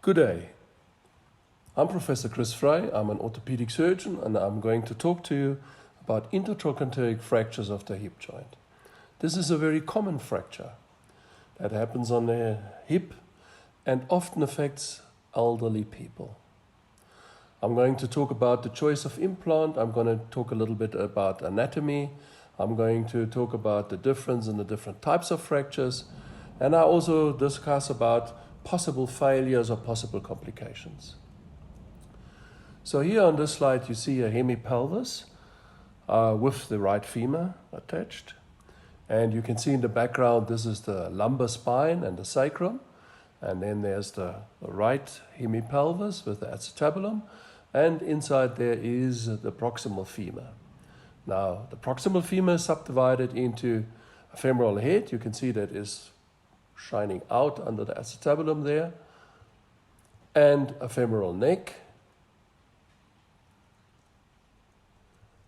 Good day. I'm Professor Chris Frey. I'm an orthopedic surgeon, and I'm going to talk to you about intertrochanteric fractures of the hip joint. This is a very common fracture that happens on the hip and often affects elderly people. I'm going to talk about the choice of implant. I'm going to talk a little bit about anatomy. I'm going to talk about the difference in the different types of fractures. And I also discuss about possible failures or possible complications. So here on this slide you see a Hemi Pelvis with the right femur attached. And you can see in the background this is the lumbar spine and the sacrum. And then there's the right Hemi Pelvis with the acetabulum. And inside there is the proximal femur. Now the proximal femur is subdivided into a femoral head. You can see that is shining out under the acetabulum there, and a femoral neck.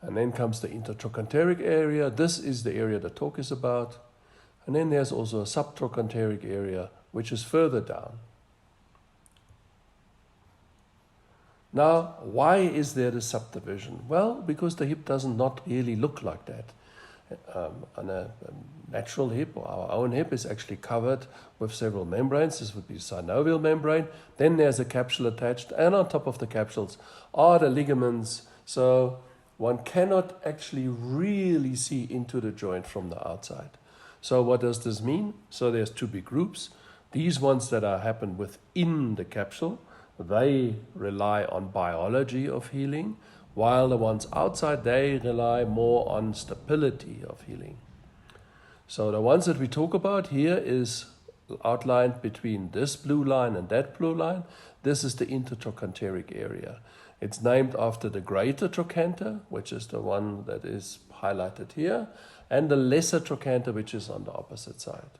And then comes the intertrochanteric area. This is the area the talk is about. And then there's also a subtrochanteric area, which is further down. Now, why is there this subdivision? Well, because the hip does not really look like that. On a natural hip, or our own hip, is actually covered with several membranes. This would be synovial membrane. Then there's a capsule attached, and on top of the capsules are the ligaments. So one cannot actually really see into the joint from the outside. So what does this mean? So there's two big groups. These ones that happen within the capsule, they rely on biology of healing, while the ones outside, they rely more on stability of healing. So the ones that we talk about here is outlined between this blue line and that blue line. This is the intertrochanteric area. It's named after the greater trochanter, which is the one that is highlighted here, and the lesser trochanter, which is on the opposite side.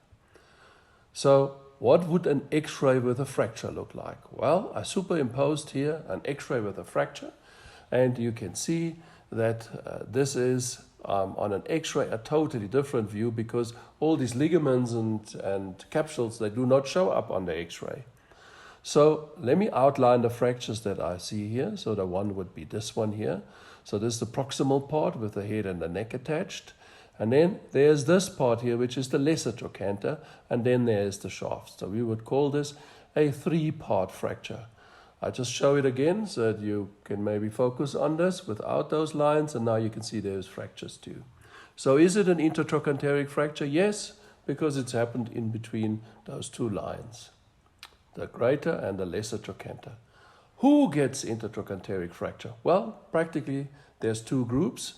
So what would an X-ray with a fracture look like? Well, I superimposed here an X-ray with a fracture. And you can see that this is on an X-ray a totally different view, because all these ligaments and capsules, they do not show up on the X-ray. So let me outline the fractures that I see here. So the one would be this one here. So this is the proximal part with the head and the neck attached. And then there's this part here, which is the lesser trochanter. And then there's the shaft. So we would call this a three-part fracture. I just show it again so that you can maybe focus on this without those lines, and now you can see there's fractures too. So is it an intertrochanteric fracture? Yes, because it's happened in between those two lines, the greater and the lesser trochanter. Who gets intertrochanteric fracture? Well, practically there's two groups,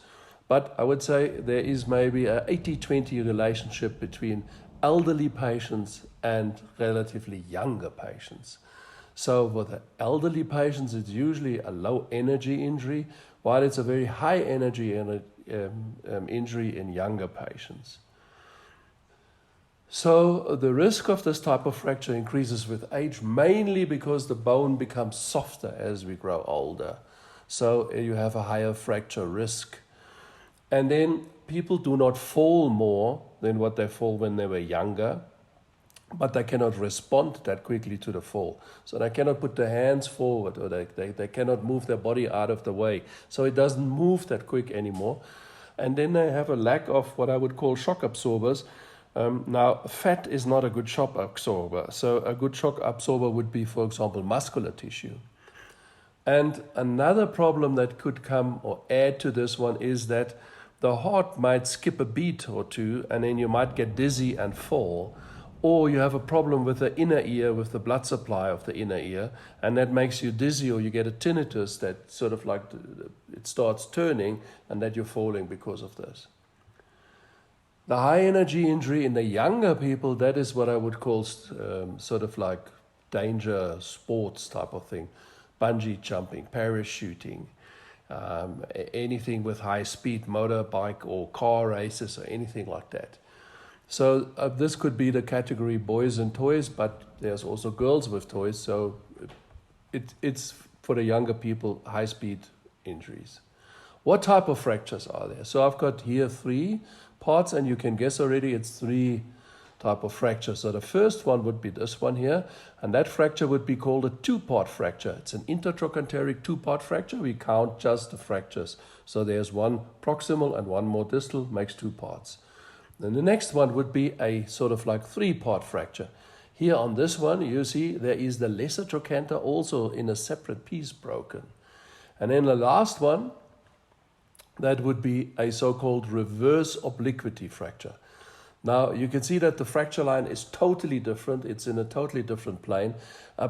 but I would say there is maybe a 80-20 relationship between elderly patients and relatively younger patients. So for the elderly patients, it's usually a low energy injury, while it's a very high energy injury in younger patients. So the risk of this type of fracture increases with age, mainly because the bone becomes softer as we grow older. So you have a higher fracture risk. And then people do not fall more than what they fall when they were younger, but they cannot respond that quickly to the fall. So they cannot put their hands forward, or they cannot move their body out of the way. So it doesn't move that quick anymore. And then they have a lack of what I would call shock absorbers. Now, fat is not a good shock absorber. So a good shock absorber would be, for example, muscular tissue. And another problem that could come or add to this one is that the heart might skip a beat or two, and then you might get dizzy and fall. Or you have a problem with the inner ear, with the blood supply of the inner ear, and that makes you dizzy, or you get a tinnitus that sort of like it starts turning, and that you're falling because of this. The high energy injury in the younger people, that is what I would call sort of like danger sports type of thing. Bungee jumping, parachuting, anything with high speed, motorbike or car races or anything like that. So this could be the category boys and toys, but there's also girls with toys. So it's for the younger people, high-speed injuries. What type of fractures are there? So I've got here three parts, and you can guess already it's three type of fracture. So the first one would be this one here, and that fracture would be called a two-part fracture. It's an intertrochanteric two-part fracture. We count just the fractures. So there's one proximal and one more distal, makes two parts. Then the next one would be a sort of like three-part fracture. Here on this one, you see there is the lesser trochanter also in a separate piece broken. And then the last one, that would be a so-called reverse obliquity fracture. Now, you can see that the fracture line is totally different. It's in a totally different plane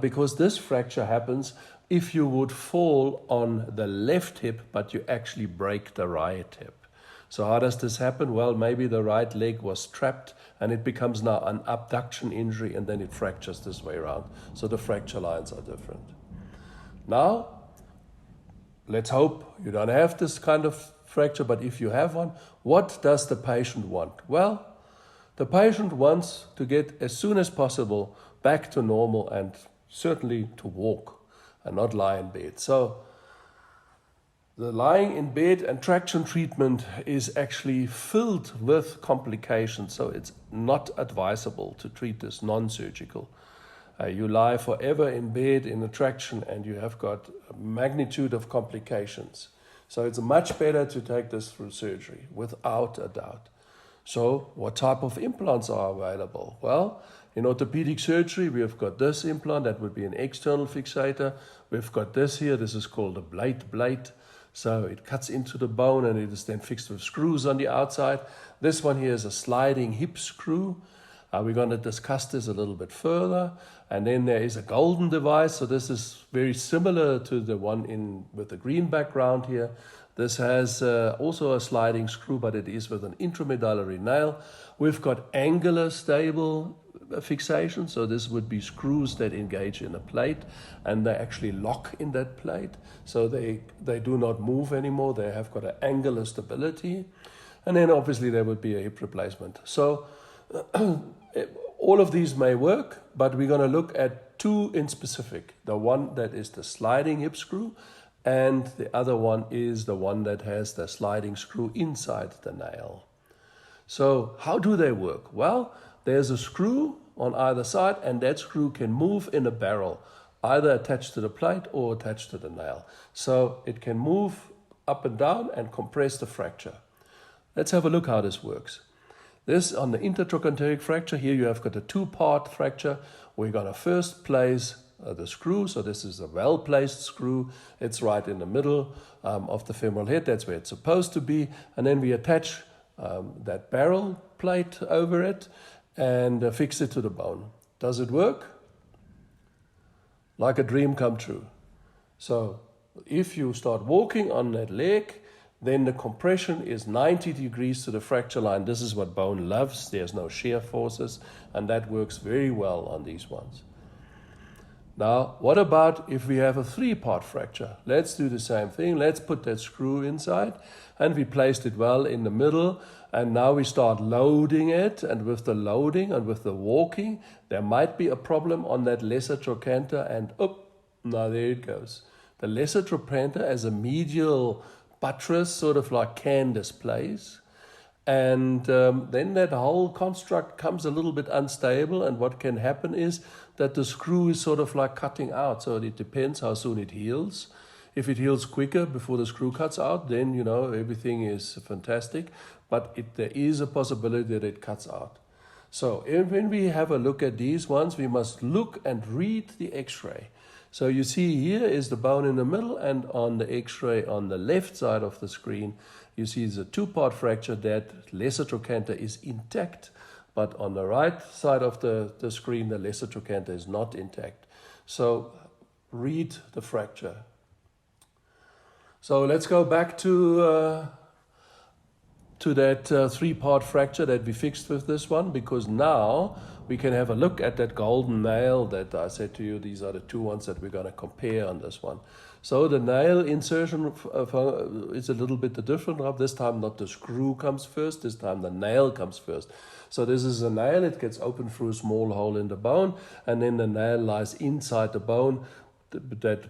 because this fracture happens if you would fall on the left hip, but you actually break the right hip. So how does this happen? Well, maybe the right leg was trapped and it becomes now an abduction injury and then it fractures this way around. So the fracture lines are different. Now, let's hope you don't have this kind of fracture, but if you have one, what does the patient want? Well, the patient wants to get as soon as possible back to normal and certainly to walk and not lie in bed. So the lying in bed and traction treatment is actually filled with complications, so it's not advisable to treat this non-surgical. You lie forever in bed in a traction and you have got a magnitude of complications. So it's much better to take this through surgery, without a doubt. So what type of implants are available? Well, in orthopedic surgery, we have got this implant, that would be an external fixator. We've got this here, this is called a blade. So it cuts into the bone and it is then fixed with screws on the outside. This one here is a sliding hip screw. We're going to discuss this a little bit further. And then there is a golden device. So this is very similar to the one with the green background here. This has also a sliding screw, but it is with an intramedullary nail. We've got angular stable fixation. So this would be screws that engage in a plate and they actually lock in that plate. So they do not move anymore. They have got an angular stability. And then obviously there would be a hip replacement. So all of these may work, but we're going to look at two in specific. The one that is the sliding hip screw, and the other one is the one that has the sliding screw inside the nail. So how do they work? Well, there's a screw on either side, and that screw can move in a barrel, either attached to the plate or attached to the nail. So it can move up and down and compress the fracture. Let's have a look how this works. This, on the intertrochanteric fracture, here you have got a two-part fracture. We're going to first place the screw. So this is a well-placed screw. It's right in the middle of the femoral head. That's where it's supposed to be. And then we attach that barrel plate over it and fix it to the bone. Does it work? Like a dream come true. So if you start walking on that leg, then the compression is 90 degrees to the fracture line. This is what bone loves. There's no shear forces, and that works very well on these ones. Now, what about if we have a three-part fracture? Let's do the same thing. Let's put that screw inside, and we placed it well in the middle, and now we start loading it, and with the loading and with the walking, there might be a problem on that lesser trochanter, and now there it goes. The lesser trochanter as a medial buttress, sort of like Candace plays. And then that whole construct comes a little bit unstable, and what can happen is that the screw is sort of like cutting out. So it depends how soon it heals. If it heals quicker before the screw cuts out, then, everything is fantastic. But there is a possibility that it cuts out. So when we have a look at these ones, we must look and read the x-ray. So you see here is the bone in the middle, and on the x-ray on the left side of the screen, you see it's a two-part fracture. That lesser trochanter is intact, but on the right side of the screen, the lesser trochanter is not intact. So read the fracture. So let's go back to that three-part fracture that we fixed with this one, because now we can have a look at that golden nail that I said to you. These are the two ones that we're going to compare on this one. So the nail insertion is a little bit different. This time not the screw comes first, this time the nail comes first. So this is a nail, it gets opened through a small hole in the bone, and then the nail lies inside the bone. That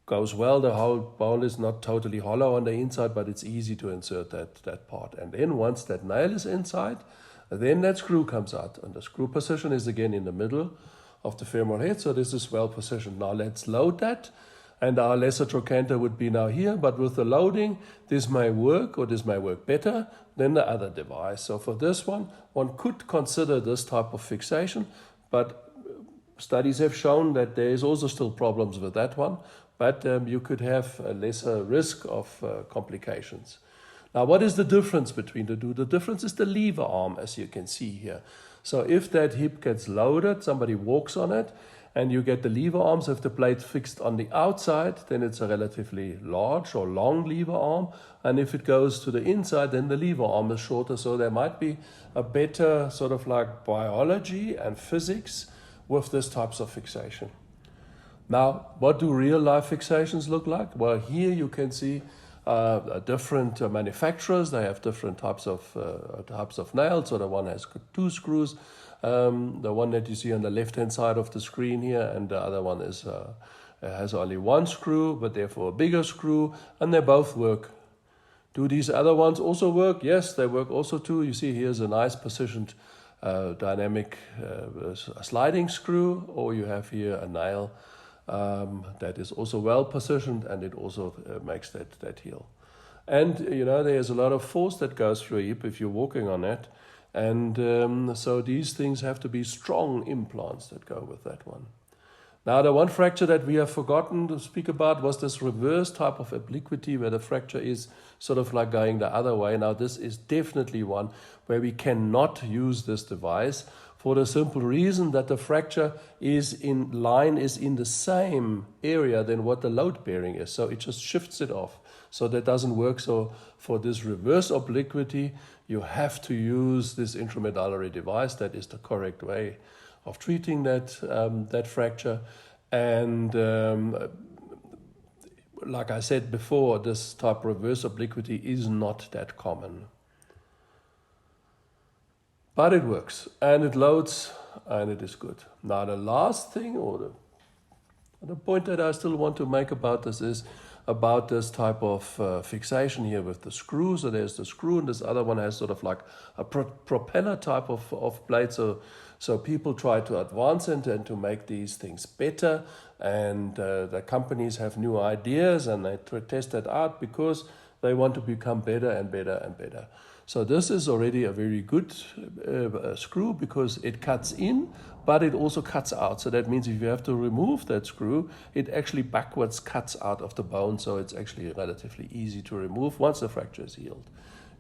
goes well. The whole bone is not totally hollow on the inside, but it's easy to insert that part. And then once that nail is inside, Then that screw comes out, and the screw position is again in the middle of the femoral head, so this is well positioned. Now let's load that, and our lesser trochanter would be now here, but with the loading, this may work, or this may work better than the other device. So for this one could consider this type of fixation, but studies have shown that there is also still problems with that one, but you could have a lesser risk of complications. Now, what is the difference between the two? The difference is the lever arm, as you can see here. So if that hip gets loaded, somebody walks on it, and you get the lever arms. If the plate's fixed on the outside, then it's a relatively large or long lever arm. And if it goes to the inside, then the lever arm is shorter. So there might be a better sort of like biology and physics with this types of fixation. Now, what do real life fixations look like? Well, here you can see different manufacturers. They have different types of nails. So the one has 2 screws. The one that you see on the left-hand side of the screen here, and the other one is has only 1 screw, but therefore a bigger screw, and they both work. Do these other ones also work? Yes, they work also too. You see here's a nice positioned dynamic sliding screw, or you have here a nail that is also well positioned, and it also makes that heel. And you know, there's a lot of force that goes through a hip if you're walking on it, and so these things have to be strong implants that go with that one. Now, the one fracture that we have forgotten to speak about was this reverse type of obliquity, where the fracture is sort of like going the other way. Now, this is definitely one where we cannot use this device, for the simple reason that the fracture is in the same area than what the load bearing is. So it just shifts it off. So that doesn't work. So for this reverse obliquity, you have to use this intramedullary device. That is the correct way of treating that fracture. And like I said before, this type of reverse obliquity is not that common. But it works, and it loads, and it is good. Now, the last thing, or the point that I still want to make about this is about this type of fixation here with the screw. So there's the screw, and this other one has sort of like a propeller type of blade. So people try to advance it and to make these things better, and the companies have new ideas, and they test that out because they want to become better and better and better. So this is already a very good screw, because it cuts in, but it also cuts out. So that means if you have to remove that screw, it actually backwards cuts out of the bone. So it's actually relatively easy to remove once the fracture is healed,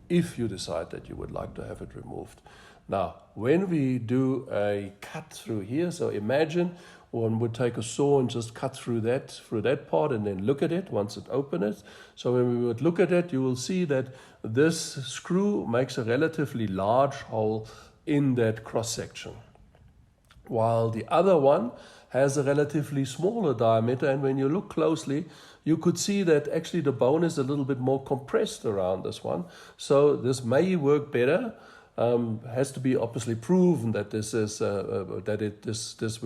if you decide that you would like to have it removed. Now, when we do a cut through here, so imagine one would take a saw and just cut through that part and then look at it once it opens it. So when we would look at it, you will see that this screw makes a relatively large hole in that cross section, while the other one has a relatively smaller diameter. And when you look closely, you could see that actually the bone is a little bit more compressed around this one. So this may work better. Has to be obviously proven that this is this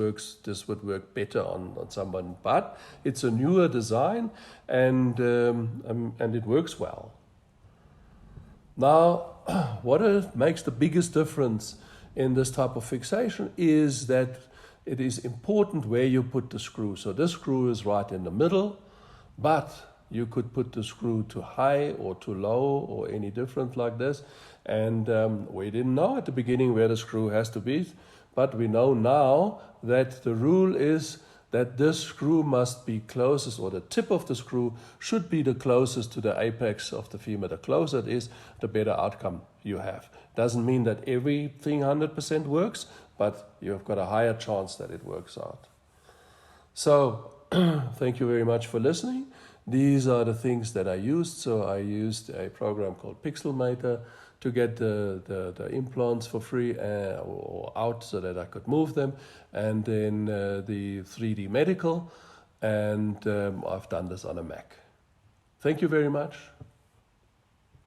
would work better on someone, but it's a newer design, and it works well. Now, what makes the biggest difference in this type of fixation is that it is important where you put the screw. So this screw is right in the middle, but you could put the screw too high or too low or any different like this. And we didn't know at the beginning where the screw has to be, but we know now that the rule is that this screw must be closest, or the tip of the screw should be the closest to the apex of the femur. The closer it is, the better outcome you have. Doesn't mean that everything 100% works, but you've got a higher chance that it works out. So, thank you very much for listening. These are the things that I used. So I used a program called Pixelmator to get the implants for free or out so that I could move them, and then the 3D Medical, and I've done this on a Mac. Thank you very much.